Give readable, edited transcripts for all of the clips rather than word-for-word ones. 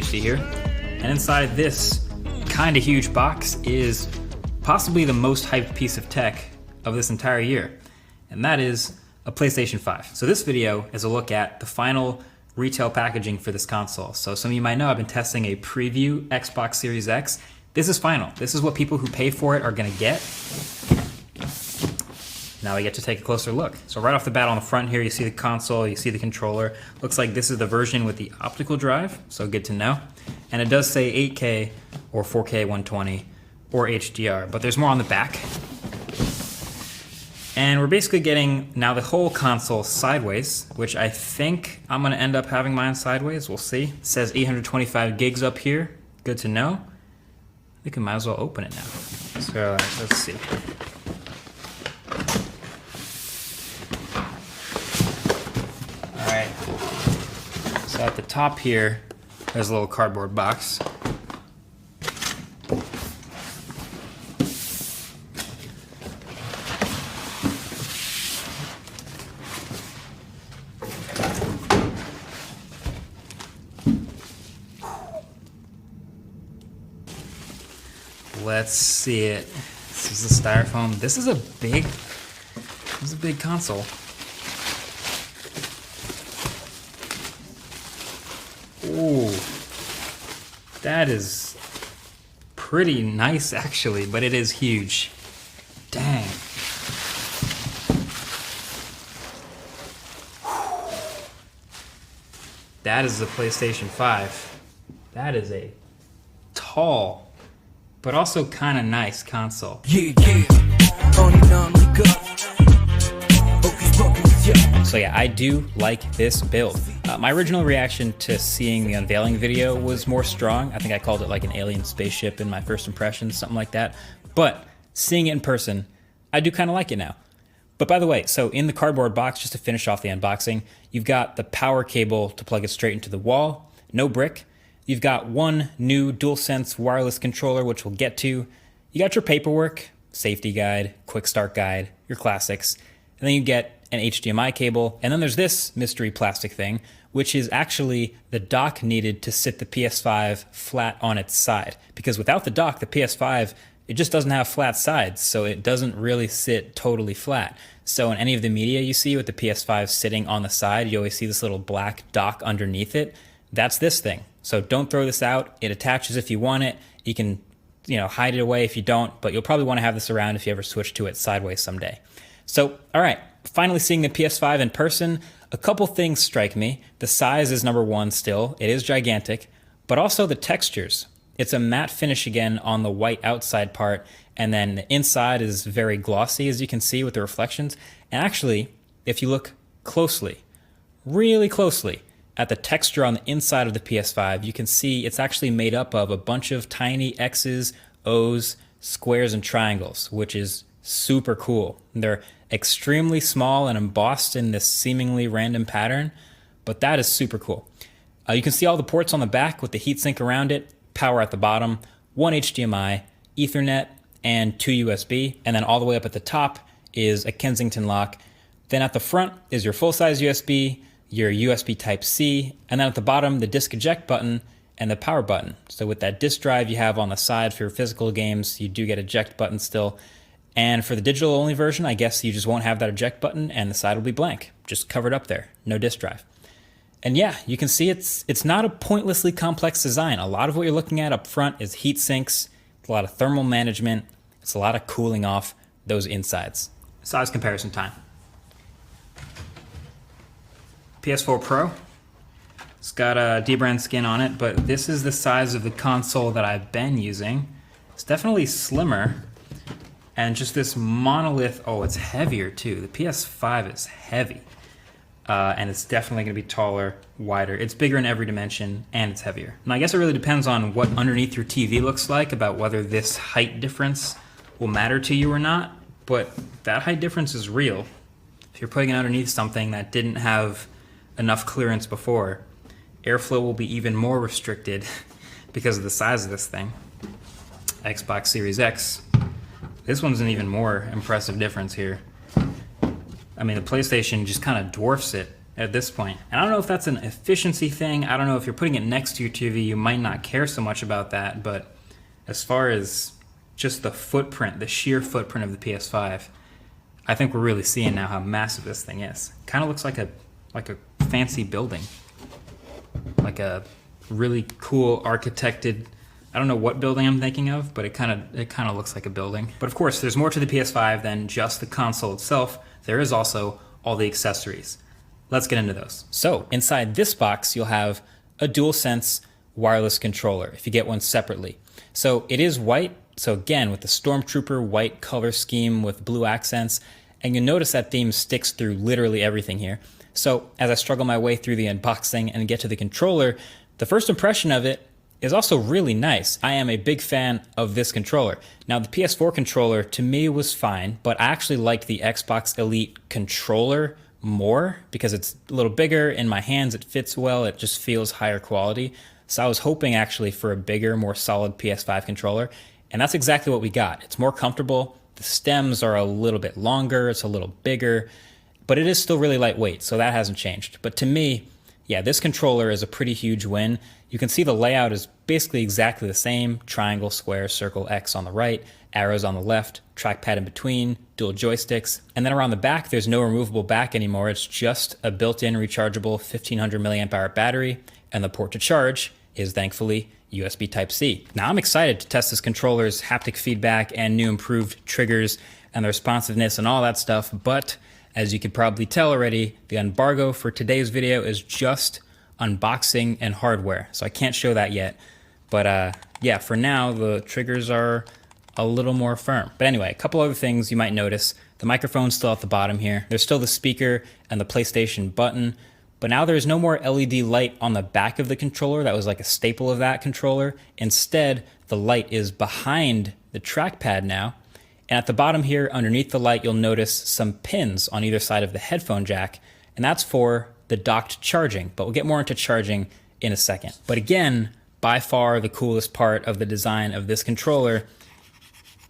HD here. And inside this kind of huge box is possibly the most hyped piece of tech of this entire year. And that is a PlayStation 5. So this video is a look at the final retail packaging for this console. So some of you might know I've been testing a preview Xbox Series X. This is final. This is what people who pay for it are gonna get. Now we get to take a closer look. So right off the bat on the front here, you see the console, you see the controller. Looks like this is the version with the optical drive, so good to know. And it does say 8K or 4K 120 or HDR, but there's more on the back. And we're basically getting now the whole console sideways, which I think I'm gonna end up having mine sideways, we'll see. It says 825 gigs up here, good to know. I think we might as well open it now. So let's see. All right, so at the top here, there's a little cardboard box. Let's see it. This is the styrofoam. This is a big console. Ooh, that is pretty nice actually, but it is huge. Dang. That is the PlayStation 5. That is a tall, but also kind of nice console. So yeah, I do like this build. My original reaction to seeing the unveiling video was more strong. I think I called it like an alien spaceship in my first impressions, something like that. But seeing it in person, I do kind of like it now. But by the way, so in the cardboard box, just to finish off the unboxing, you've got the power cable to plug it straight into the wall, no brick. You've got one new DualSense wireless controller, which we'll get to. You got your paperwork, safety guide, quick start guide, your classics. And then you get an HDMI cable. And then there's this mystery plastic thing, which is actually the dock needed to sit the PS5 flat on its side. Because without the dock, the PS5, it just doesn't have flat sides, so it doesn't really sit totally flat. So in any of the media you see with the PS5 sitting on the side, you always see this little black dock underneath it. That's this thing. So don't throw this out. It attaches if you want it. You can, hide it away if you don't, but you'll probably want to have this around if you ever switch to it sideways someday. So, all right, finally seeing the PS5 in person, a couple things strike me. The size is number one still. It is gigantic, but also the textures. It's a matte finish again on the white outside part, and then the inside is very glossy, as you can see with the reflections. And actually, if you look closely, really closely, at the texture on the inside of the PS5, you can see it's actually made up of a bunch of tiny X's, O's, squares, and triangles, which is super cool. They're extremely small and embossed in this seemingly random pattern, but that is super cool. You can see all the ports on the back with the heatsink around it, power at the bottom, one HDMI, Ethernet, and 2 USB, and then all the way up at the top is a Kensington lock. Then at the front is your full-size USB, your USB Type-C, and then at the bottom, the disk eject button and the power button. So with that disk drive you have on the side for your physical games, you do get eject button still. And for the digital only version, I guess you just won't have that eject button and the side will be blank, just covered up there, no disk drive. And yeah, you can see it's not a pointlessly complex design. A lot of what you're looking at up front is heat sinks, it's a lot of thermal management, it's a lot of cooling off those insides. Size comparison time. PS4 Pro, it's got a dbrand skin on it, but this is the size of the console that I've been using. It's definitely slimmer, and just this monolith, oh, it's heavier too. The PS5 is heavy, and it's definitely gonna be taller, wider. It's bigger in every dimension, and it's heavier. And I guess it really depends on what underneath your TV looks like about whether this height difference will matter to you or not, but that height difference is real. If you're putting it underneath something that didn't have enough clearance before, airflow will be even more restricted because of the size of this thing. Xbox Series X, this one's an even more impressive difference here. I mean, the PlayStation just kind of dwarfs it at this point. And I don't know if that's an efficiency thing. I don't know if you're putting it next to your TV, you might not care so much about that. But as far as just the footprint, the sheer footprint of the PS5, I think we're really seeing now how massive this thing is. Kind of looks like a fancy building, like a really cool architected. I don't know what building I'm thinking of, but it kind of looks like a building. But of course, there's more to the PS5 than just the console itself. There is also all the accessories. Let's get into those. So inside this box, you'll have a DualSense wireless controller if you get one separately. So it is white. So again, with the Stormtrooper white color scheme with blue accents, and you'll notice that theme sticks through literally everything here. So as I struggle my way through the unboxing and get to the controller, the first impression of it is also really nice. I am a big fan of this controller. Now the PS4 controller to me was fine, but I actually liked the Xbox Elite controller more because it's a little bigger in my hands, it fits well, it just feels higher quality. So I was hoping actually for a bigger, more solid PS5 controller, and that's exactly what we got. It's more comfortable, the stems are a little bit longer, it's a little bigger, but it is still really lightweight, so that hasn't changed. But to me, yeah, this controller is a pretty huge win. You can see the layout is basically exactly the same: triangle, square, circle, X on the right, arrows on the left, trackpad in between, dual joysticks. And then around the back, there's no removable back anymore. It's just a built-in rechargeable 1500 milliamp hour battery, and the port to charge is thankfully USB Type-C. Now I'm excited to test this controller's haptic feedback and new improved triggers and the responsiveness and all that stuff, but as you could probably tell already, the embargo for today's video is just unboxing and hardware, so I can't show that yet. But yeah, for now, the triggers are a little more firm. But anyway, a couple other things you might notice. The microphone's still at the bottom here. There's still the speaker and the PlayStation button, but now there's no more LED light on the back of the controller. That was like a staple of that controller. Instead, the light is behind the trackpad now. And at the bottom here, underneath the light, you'll notice some pins on either side of the headphone jack, and that's for the docked charging, but we'll get more into charging in a second. But again, by far the coolest part of the design of this controller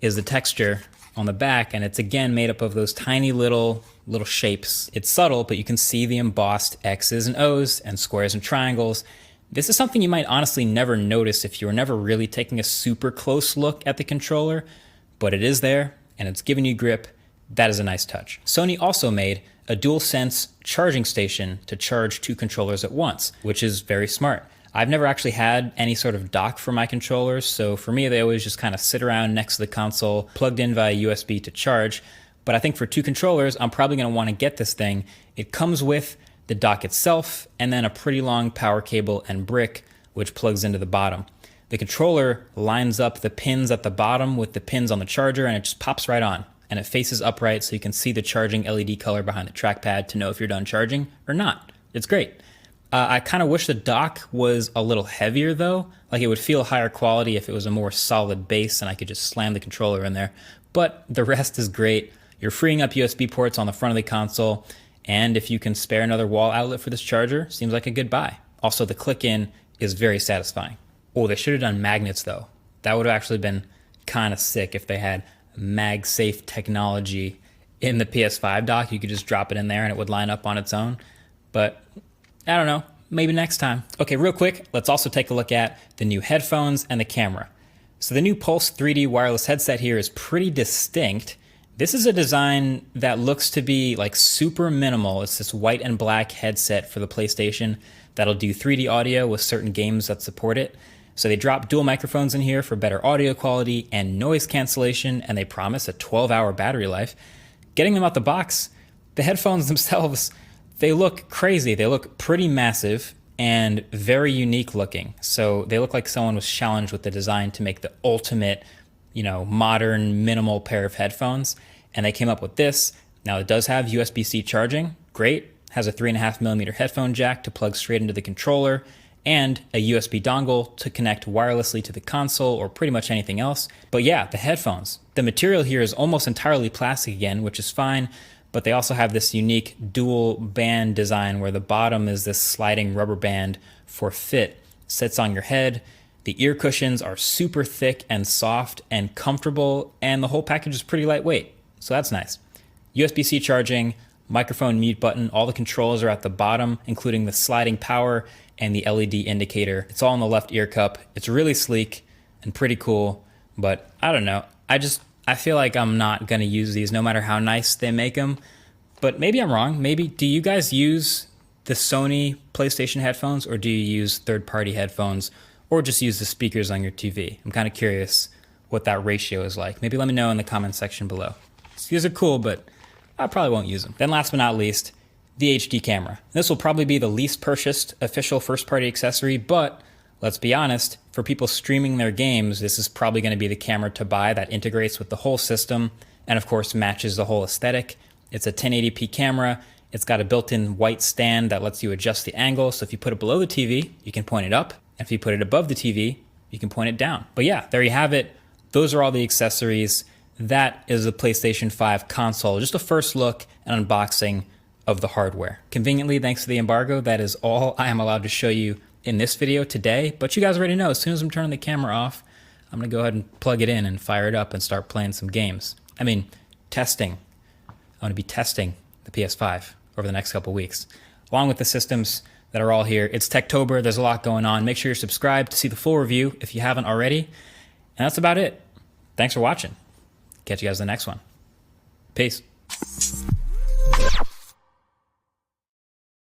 is the texture on the back, and it's again made up of those tiny little shapes. It's subtle, but you can see the embossed X's and O's and squares and triangles. This is something you might honestly never notice if you were never really taking a super close look at the controller, but it is there and it's giving you grip. That is a nice touch. Sony also made a DualSense charging station to charge two controllers at once, which is very smart. I've never actually had any sort of dock for my controllers, so for me they always just kind of sit around next to the console, plugged in via USB to charge. But I think for two controllers, I'm probably going to want to get this thing. It comes with the dock itself and then a pretty long power cable and brick, which plugs into the bottom. The controller lines up the pins at the bottom with the pins on the charger, and it just pops right on. And it faces upright so you can see the charging LED color behind the trackpad to know if you're done charging or not. It's great. I kind of wish the dock was a little heavier though. Like it would feel higher quality if it was a more solid base and I could just slam the controller in there. But the rest is great. You're freeing up USB ports on the front of the console, and if you can spare another wall outlet for this charger, seems like a good buy. Also, the click-in is very satisfying. Oh, they should have done magnets though. That would have actually been kind of sick if they had MagSafe technology in the PS5 dock. You could just drop it in there and it would line up on its own. But I don't know, maybe next time. Okay, real quick, let's also take a look at the new headphones and the camera. So the new Pulse 3D wireless headset here is pretty distinct. This is a design that looks to be like super minimal. It's this white and black headset for the PlayStation that'll do 3D audio with certain games that support it. So they drop dual microphones in here for better audio quality and noise cancellation, and they promise a 12-hour battery life. Getting them out the box, the headphones themselves, they look crazy. They look pretty massive and very unique looking. So they look like someone was challenged with the design to make the ultimate, modern, minimal pair of headphones. And they came up with this. Now it does have USB-C charging, great. Has a 3.5mm headphone jack to plug straight into the controller, and a USB dongle to connect wirelessly to the console or pretty much anything else. But yeah, the headphones. The material here is almost entirely plastic again, which is fine, but they also have this unique dual band design where the bottom is this sliding rubber band for fit. Sits on your head. The ear cushions are super thick and soft and comfortable, and the whole package is pretty lightweight, so that's nice. USB-C charging, microphone mute button. All the controls are at the bottom, including the sliding power and the LED indicator. It's all in the left ear cup. It's really sleek and pretty cool, but I don't know. I feel like I'm not gonna use these no matter how nice they make them, but maybe I'm wrong. Maybe, do you guys use the Sony PlayStation headphones, or do you use third-party headphones, or just use the speakers on your TV? I'm kind of curious what that ratio is like. Maybe let me know in the comment section below. These are cool, but I probably won't use them. Then last but not least, the HD camera. This will probably be the least purchased official first-party accessory, but let's be honest, for people streaming their games, this is probably going to be the camera to buy that integrates with the whole system and of course matches the whole aesthetic. It's a 1080p camera. It's got a built-in white stand that lets you adjust the angle. So if you put it below the TV, you can point it up. If you put it above the TV, you can point it down. But yeah, there you have it. Those are all the accessories. That is the PlayStation 5 console. Just a first look and unboxing of the hardware. Conveniently, thanks to the embargo, that is all I am allowed to show you in this video today. But you guys already know, as soon as I'm turning the camera off, I'm gonna go ahead and plug it in and fire it up and start playing some games. I mean, testing. I'm gonna be testing the PS5 over the next couple weeks, along with the systems that are all here. It's Techtober, there's a lot going on. Make sure you're subscribed to see the full review if you haven't already. And that's about it. Thanks for watching. Catch you guys in the next one. Peace.